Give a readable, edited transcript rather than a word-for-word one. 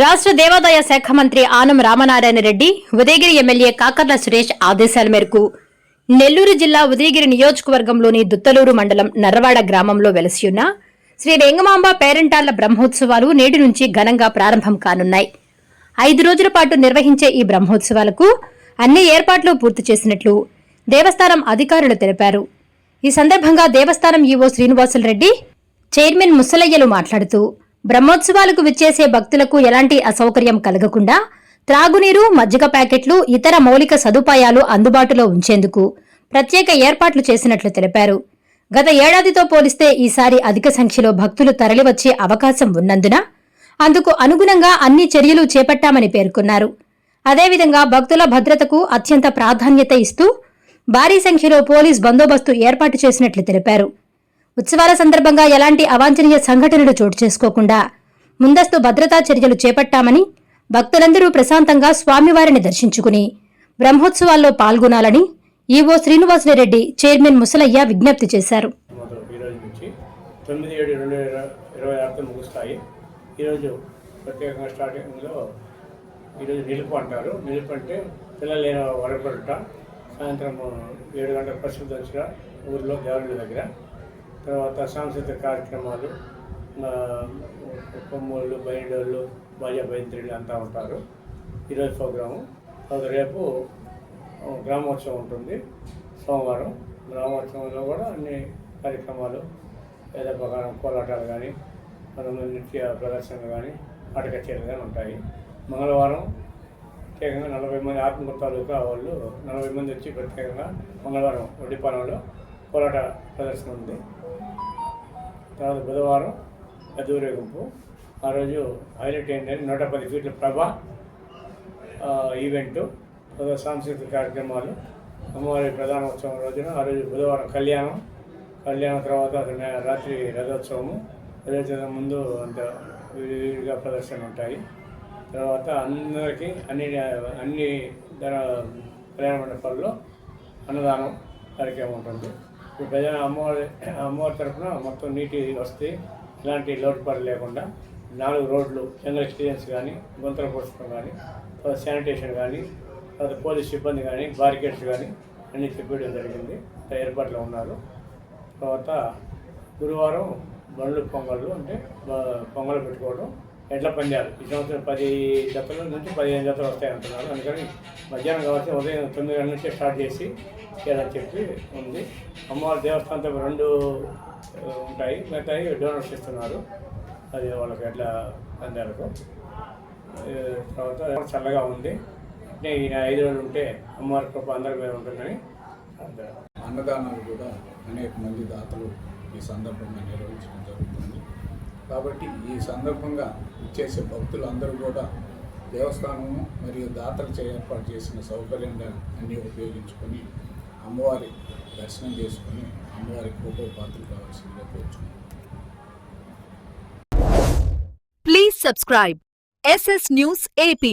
రాష్ట్ర దేవాదాయ శాఖ మంత్రి ఆనం రామనారాయణ రెడ్డి ఉదయగిరి ఎమ్మెల్యే కాకర్ల సురేష్ ఆదేశాల మేరకు నెల్లూరు జిల్లా ఉదయగిరి నియోజకవర్గంలోని దుత్తలూరు మండలం నర్రవాడ గ్రామంలో వెలసియున్న శ్రీ వెంగమాంబ పేరంటాళ్ల బ్రహ్మోత్సవాలు నేటి నుంచి ఘనంగా ప్రారంభం కానున్నాయి. 5 రోజుల పాటు నిర్వహించే ఈ బ్రహ్మోత్సవాలకు అన్ని ఏర్పాట్లు పూర్తి చేసినట్లు దేవస్థానం అధికారులు తెలిపారు. ఈ సందర్భంగా దేవస్థానం ఈవో శ్రీనివాసులరెడ్డి, చైర్మన్ ముసలయ్యలు మాట్లాడుతూ బ్రహ్మోత్సవాలకు విచ్చేసే భక్తులకు ఎలాంటి అసౌకర్యం కలగకుండా త్రాగునీరు, మజ్జిగ ప్యాకెట్లు, ఇతర మౌలిక సదుపాయాలు అందుబాటులో ఉంచేందుకు ప్రత్యేక ఏర్పాట్లు చేసినట్లు తెలిపారు. గత ఏడాదితో పోలిస్తే ఈసారి అధిక సంఖ్యలో భక్తులు తరలివచ్చే అవకాశం ఉన్నందున అందుకు అనుగుణంగా అన్ని చర్యలు చేపట్టామని పేర్కొన్నారు. అదేవిధంగా భక్తుల భద్రతకు అత్యంత ప్రాధాన్యత ఇస్తూ భారీ సంఖ్యలో పోలీస్ బందోబస్తు ఏర్పాటు చేసినట్లు తెలిపారు. ఉత్సవాల సందర్భంగా ఎలాంటి అవాంఛనీయ సంఘటనలు చోటు చేసుకోకుండా ముందస్తు భద్రతా చర్యలు చేపట్టామని, భక్తులందరూ ప్రశాంతంగా స్వామివారిని దర్శించుకుని బ్రహ్మోత్సవాల్లో పాల్గొనాలని ఈవో శ్రీనివాసులరెడ్డి, చైర్మన్ ముసలయ్య విజ్ఞప్తి చేశారు. ఈరోజు ప్రత్యేకంగా స్టార్టింగ్లో ఈరోజు నిలుపు అంటారు. నిలుపు అంటే పిల్లలు లేని వరపడుట, సాయంత్రం 7 గంటల పసుపు దంచుట ఊరిలో దేవుళ్ళ దగ్గర. తర్వాత సాంస్కృతిక కార్యక్రమాలు, కొమ్మోళ్ళు, బయటోళ్ళు, బాజా బైంత్రులు అంతా ఉంటారు. ఈరోజు ప్రోగ్రాము. తర్వాత రేపు గ్రామోత్సవం ఉంటుంది. సోమవారం గ్రామోత్సవంలో కూడా అన్ని కార్యక్రమాలు, ఏదో ప్రకారం కోలాటాలు కానీ, కొంతమంది నృత్య ప్రదర్శనలు కానీ, ఆట కచేరీలు కానీ ఉంటాయి. మంగళవారం ప్రత్యేకంగా 40 మంది ఆత్మగుర్తాలుగా వాళ్ళు 40 మంది వచ్చి ప్రత్యేకంగా మంగళవారం వడ్డీపాలెంలో కోలాట ప్రదర్శన ఉంది. తర్వాత బుధవారం పెద్ద ఊరేగింపు. ఆ రోజు హైలైట్ ఏంటంటే 110 ఫీట్ల ప్రభ ఈవెంటు, సాంస్కృతిక కార్యక్రమాలు. అమ్మవారి ప్రధాన ఉత్సవం రోజున ఆ రోజు బుధవారం కళ్యాణం తర్వాత రాత్రి రథోత్సవము. రథోత్సవం ముందు అంత విడిగా ప్రదర్శనలు ఉంటాయి. తర్వాత అందరికీ అన్ని కళ్యాణ మండపాల్లో అన్నదానం కార్యక్రమం ఉంటుంది. ప్రజల అమ్మవారి తరఫున మొత్తం నీటి వస్తే ఇలాంటి లోటుపాటు లేకుండా 4 రోడ్లు, జనరల్ ఎక్స్పీరియన్స్ కానీ, గుంతల పోషకం కానీ, తర్వాత శానిటేషన్ కానీ, తర్వాత పోలీస్ సిబ్బంది కానీ, బారికేడ్స్ కానీ అన్నీ చెప్పడం జరిగింది. ఏర్పాట్లు ఉన్నారు. తర్వాత గురువారం బండ్లు పొంగళ్ళు, అంటే పొంగలు పెట్టుకోవడం, ఎడ్ల పందాలు. ఈ సంవత్సరం 10 జతల నుంచి 15 జతలు వస్తాయి అంటున్నారు. అందుకని మధ్యాహ్నం కాబట్టి ఉదయం 9 గంటల నుంచి స్టార్ట్ చేసి చేయాలని చెప్పి ఉంది. అమ్మవారి దేవస్థానంతో 2 ఉంటాయి, మిగతాయి డోనర్స్ ఇస్తున్నారు. అది వాళ్ళకి ఎడ్ల పందాలకు. తర్వాత చల్లగా ఉంది. అంటే ఈ 5 రోజులు ఉంటే అమ్మవారి కృప అందరి మీద ఉంటుందని. అన్నదానాలు కూడా అనేక మంది దాతలు ఈ సందర్భంగా నిర్వహించడం జరుగుతుంది. కాబట్టి ఈ సందర్భంగా ఇచ్చేసే భక్తులు అందరూ కూడా దేవస్థానము మరియు దాతలు ఏర్పాటు చేసిన సౌకర్యంగా అన్నీ ఉపయోగించుకొని అమ్మవారి దర్శనం చేసుకుని అమ్మవారి కృపపాత్రలు కావాల్సిందిగా కోరుచున్నాను. Please subscribe SS News AP.